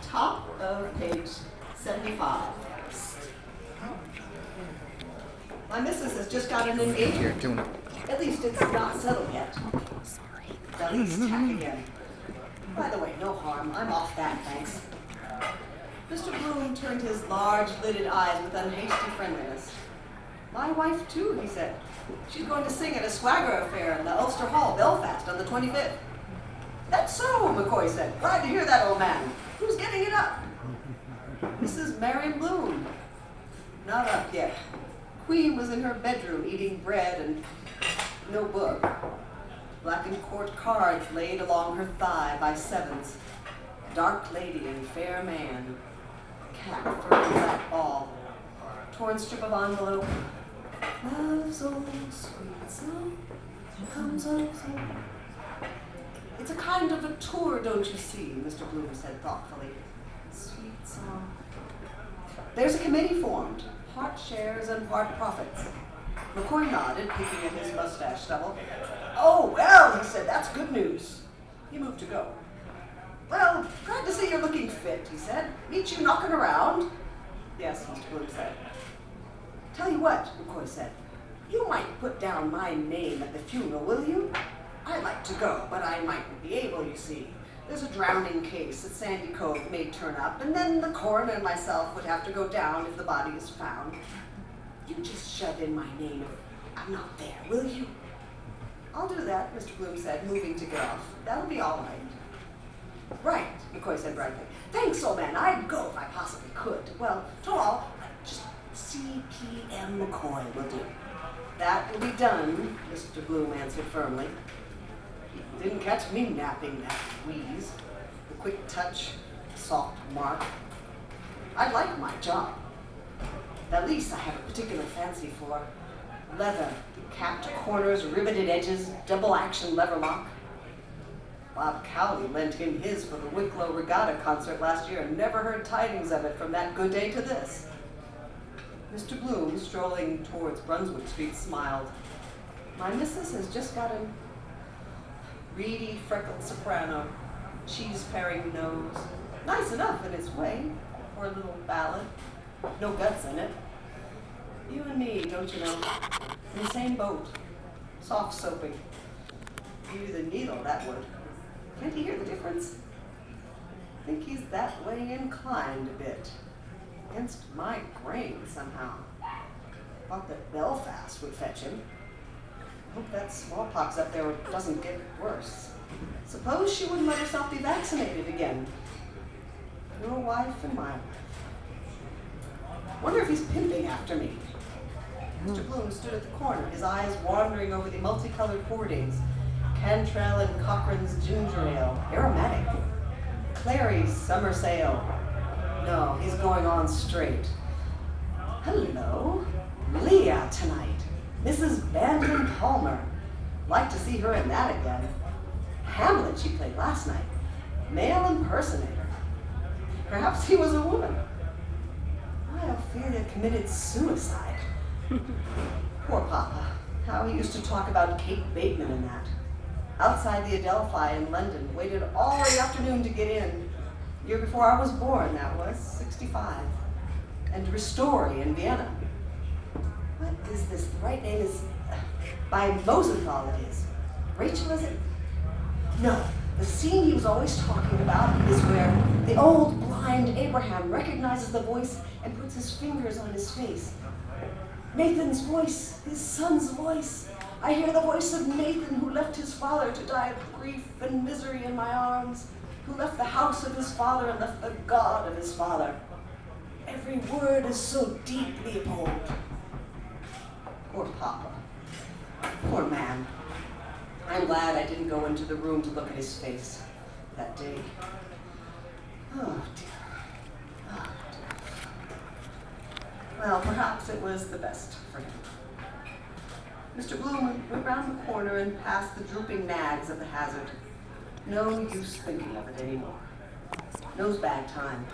top of page 75. My missus has just got an engagement. At least it's not settled yet. At least tack again. By the way, no harm. I'm off that, thanks. Mr. Bloom turned his large-lidded eyes with unhasty friendliness. My wife, too, he said. She's going to sing at a swagger affair in the Ulster Hall, Belfast, on the 25th. That's so, McCoy said. Glad to hear that, old man. Who's getting it up? Mrs. Marion Bloom. Not up yet. Queen was in her bedroom eating bread and no book. Blackened court cards laid along her thigh by sevens. Dark lady and fair man. Cat fur black ball. Torn strip of envelope. Love's old sweet song comes on so. It's a kind of a tour, don't you see, Mr. Bloom said thoughtfully. Sweet song. There's a committee formed. Part shares and part profits. McCoy nodded, picking at his mustache stubble. Oh, well, he said, that's good news. He moved to go. Well, glad to see you're looking fit, he said. Meet you knocking around. Yes, Mr. Bloom said. Tell you what, McCoy said. You might put down my name at the funeral, will you? I'd like to go, but I mightn't be able, you see. There's a drowning case at Sandy Cove may turn up, and then the coroner and myself would have to go down if the body is found. You just shove in my name if I'm not there, will you? I'll do that, Mr. Bloom said, moving to get off. That'll be all right. Right, McCoy said brightly. Thanks, old man. I'd go if I possibly could. Well, to all, just CPM McCoy will do. That will be done, Mr. Bloom answered firmly. Didn't catch me napping that wheeze. The quick touch, soft mark. I like my job. At least I have a particular fancy for leather, capped corners, riveted edges, double action lever lock. Bob Cowley lent him his for the Wicklow Regatta concert last year and never heard tidings of it from that good day to this. Mr. Bloom, strolling towards Brunswick Street, smiled. My missus has just got a reedy, freckled soprano, cheese-paring nose. Nice enough in its way for a little ballad. No guts in it. You and me, don't you know, in the same boat. Soft soaping. Give you the needle, that would. Can't you hear the difference? I think he's that way inclined a bit. Against my grain, somehow. Thought that Belfast would fetch him. Hope that smallpox up there doesn't get worse. Suppose she wouldn't let herself be vaccinated again. Your wife and my wife. Wonder if he's pimping after me. Mr. Bloom stood at the corner, his eyes wandering over the multicolored hoardings. Cantrell and Cochrane's ginger ale, aromatic. Clary's summer sale. No, he's going on straight. Hello, Leah tonight. Mrs. Bandon Palmer. Like to see her in that again. Hamlet she played last night. Male impersonator. Perhaps he was a woman. I have Ophelia committed suicide. Poor Papa. How he used to talk about Kate Bateman and that. Outside the Adelphi in London, waited all the afternoon to get in. Year before I was born, that was, 65. And Ristori in Vienna. What is this? The right name is, by Mosenthal it is. Rachel, is it? No, the scene he was always talking about is where the old blind Abraham recognizes the voice and puts his fingers on his face. Nathan's voice, his son's voice. I hear the voice of Nathan, who left his father to die of grief and misery in my arms, who left the house of his father and left the God of his father. Every word is so deep, Leopold. Poor Papa. Poor man. I'm glad I didn't go into the room to look at his face that day. Oh, dear. Oh, dear. Well, perhaps it was the best for him. Mr. Bloom went round the corner and past the drooping nags of the hazard. No use thinking of it anymore. Nosebag time.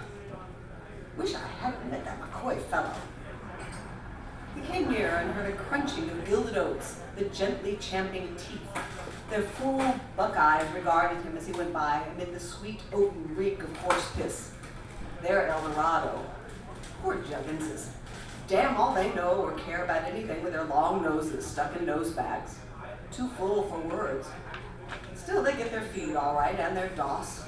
Wish I hadn't met that McCoy fellow. He came near and heard a crunching of gilded oats, the gently champing teeth. Their full buck eyes regarded him as he went by amid the sweet oaten reek of horse piss. They're El Dorado. Poor jugginses. Damn all they know or care about anything with their long noses stuck in nose bags. Too full for words. Still, they get their feed all right, and their doss.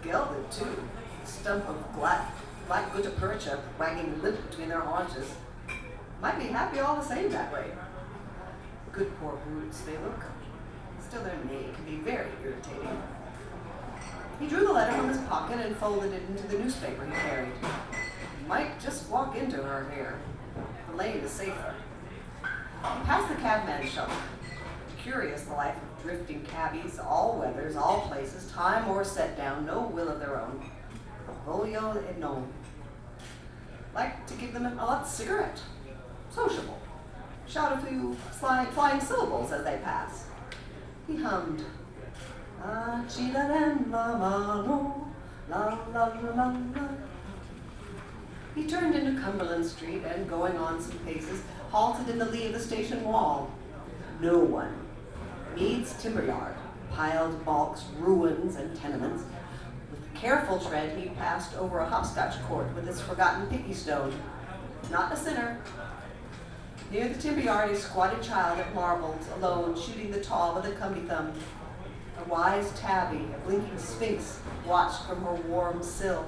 Gelded, too. Stump of black gutta percha wagging limp between their haunches. Might be happy all the same that way. Good poor brutes they look. Still, their name can be very irritating. He drew the letter from his pocket and folded it into the newspaper he carried. Might just walk into her here. The lane is safer. He passed the cabman's shop. Curious, the life of drifting cabbies, all weathers, all places, time or set down, no will of their own. Voglio e non. Like to give them a hot cigarette. Sociable. Shout a few flying syllables as they pass. He hummed. Ah, ci la la mano, la la la la la. He turned into Cumberland Street and, going on some paces, halted in the lee of the station wall. No one. Meade's timber yard, piled balks, ruins, and tenements. With careful tread, he passed over a hopscotch court with its forgotten picky stone. Not a sinner. Near the timber yard, a squatted child at marbles, alone, shooting the taw with a cumby thumb. A wise tabby, a blinking sphinx, watched from her warm sill.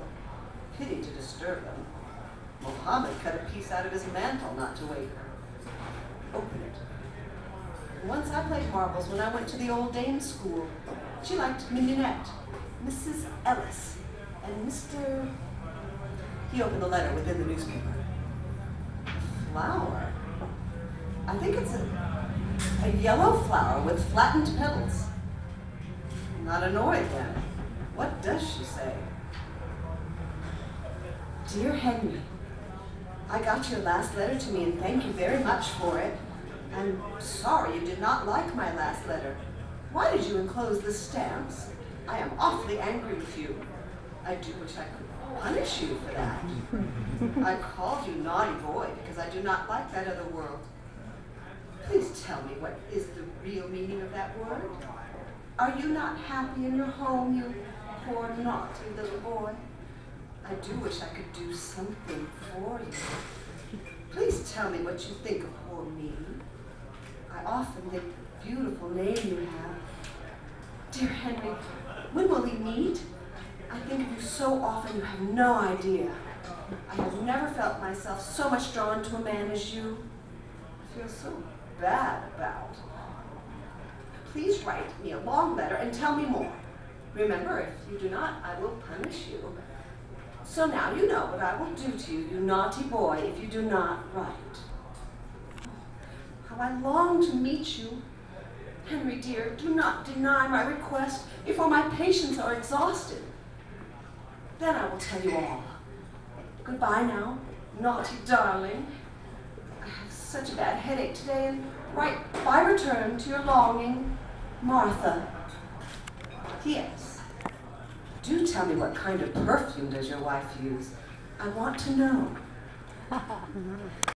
Pity to disturb them. Mohammed cut a piece out of his mantle not to wake her. Open it. Once I played marbles when I went to the old dame's school. She liked Mignonette, Mrs. Ellis, and Mr. He opened the letter within the newspaper. A flower. I think it's a yellow flower with flattened petals. Not annoyed then. What does she say? Dear Henry, I got your last letter to me and thank you very much for it. I'm sorry you did not like my last letter. Why did you enclose the stamps? I am awfully angry with you. I do wish I could punish you for that. I called you naughty boy because I do not like that other world. Please tell me what is the real meaning of that word? Are you not happy in your home, you poor naughty little boy? I do wish I could do something for you. Please tell me what you think of poor me. I often think the beautiful name you have. Dear Henry, when will we meet? I think of you so often you have no idea. I have never felt myself so much drawn to a man as you. I feel so bad about. Please write me a long letter and tell me more. Remember, if you do not, I will punish you. So now you know what I will do to you, you naughty boy, if you do not write. How I long to meet you. Henry dear, do not deny my request before my patience are exhausted. Then I will tell you all. Goodbye now, naughty darling. I have such a bad headache today, and write by return to your longing, Martha. P.S. Do tell me what kind of perfume does your wife use? I want to know.